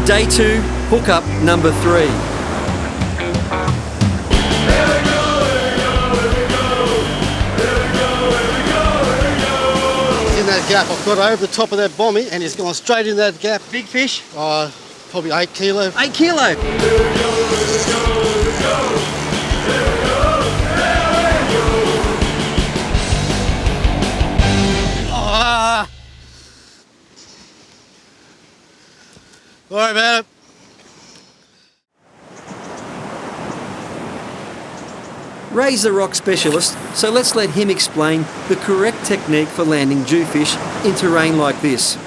Day 2, hookup number 3. In that gap, I've got over the top of that bommy and he's gone straight in that gap. Big fish? Probably 8 kilo. 8 kilo. Sorry about it. Ray's the rock specialist, so let's let him explain the correct technique for landing jewfish in terrain like this.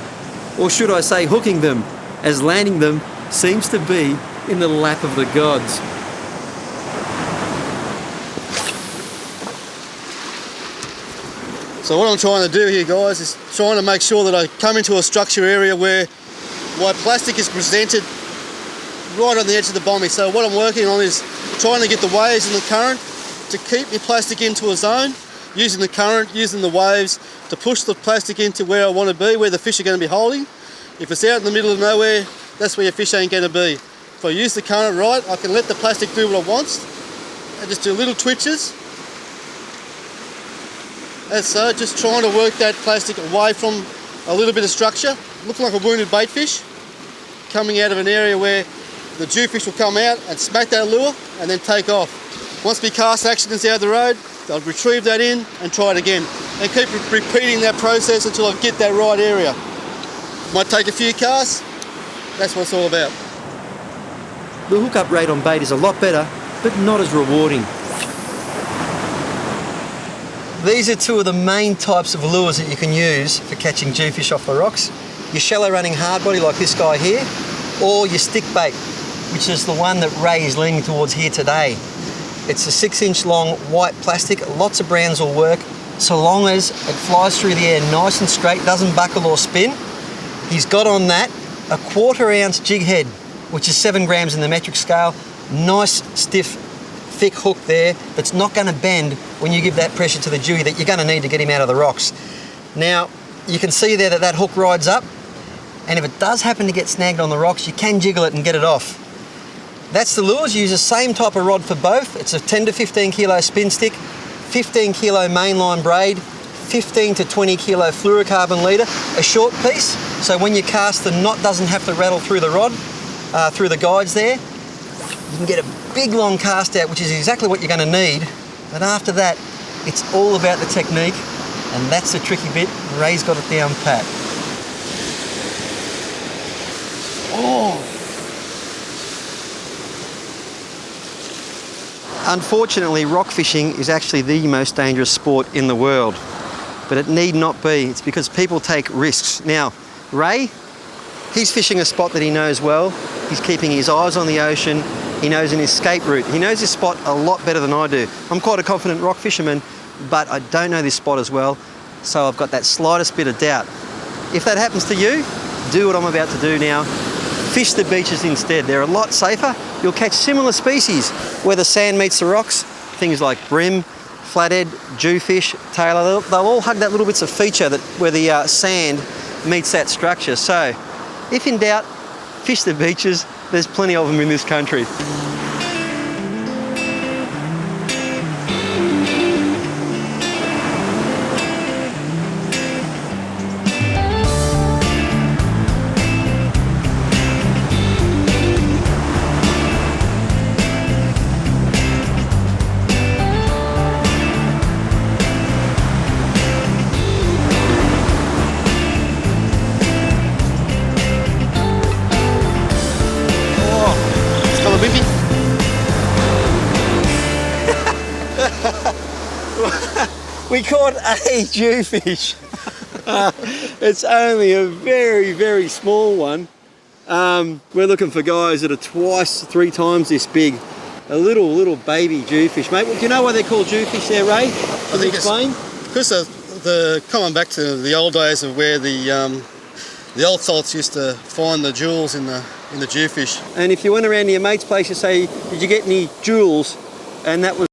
Or should I say hooking them, as landing them seems to be in the lap of the gods. So what I'm trying to do here, guys, is trying to make sure that I come into a structure area where my plastic is presented right on the edge of the bommy. So what I'm working on is trying to get the waves and the current to keep your plastic into a zone, using the current, using the waves to push the plastic into where I want to be, where the fish are going to be holding. If it's out in the middle of nowhere, that's where your fish ain't going to be. If I use the current right, I can let the plastic do what it wants and just do little twitches. And so just trying to work that plastic away from a little bit of structure, looking like a wounded bait fish, coming out of an area where the jewfish will come out and smack that lure and then take off. Once my cast action is out of the road, I'll retrieve that in and try it again. And keep repeating that process until I get that right area. Might take a few casts, that's what it's all about. The hookup rate on bait is a lot better, but not as rewarding. These are two of the main types of lures that you can use for catching jewfish off the rocks. Your shallow running hard body like this guy here, or your stick bait, which is the one that Ray is leaning towards here today. It's a 6-inch long white plastic. Lots of brands will work so long as it flies through the air nice and straight, doesn't buckle or spin. He's got on that a 1/4 ounce jig head, which is 7 grams in the metric scale. Nice, stiff, thick hook there that's not going to bend when you give that pressure to the dewie that you're going to need to get him out of the rocks. Now, you can see there that that hook rides up, and if it does happen to get snagged on the rocks, you can jiggle it and get it off. That's the lures. You use the same type of rod for both. It's a 10 to 15 kilo spin stick, 15 kilo mainline braid, 15 to 20 kilo fluorocarbon leader, a short piece, so when you cast, the knot doesn't have to rattle through the rod, through the guides there. You can get a big long cast out, which is exactly what you're going to need. But after that, it's all about the technique, and that's the tricky bit. Ray's got it down pat. Oh! Unfortunately, rock fishing is actually the most dangerous sport in the world, but it need not be. It's because people take risks. Now, Ray, he's fishing a spot that he knows well. He's keeping his eyes on the ocean. He knows an escape route. He knows this spot a lot better than I do. I'm quite a confident rock fisherman, but I don't know this spot as well, so I've got that slightest bit of doubt. If that happens to you, do what I'm about to do now. Fish the beaches instead. They're a lot safer. You'll catch similar species where the sand meets the rocks, things like brim, flathead, jewfish, tailor. They'll all hug that little bits of feature that where the sand meets that structure. So, if in doubt, fish the beaches. There's plenty of them in this country. We caught a jewfish. It's only a very, very small one. We're looking for guys that are twice, 3 times this big. A little baby jewfish. Mate, do you know why they're called jewfish there, Ray? I think explain? Because of coming back to the old days of where the old salts used to find the jewels in the jewfish. And if you went around to your mate's place, you say, did you get any jewels? And that was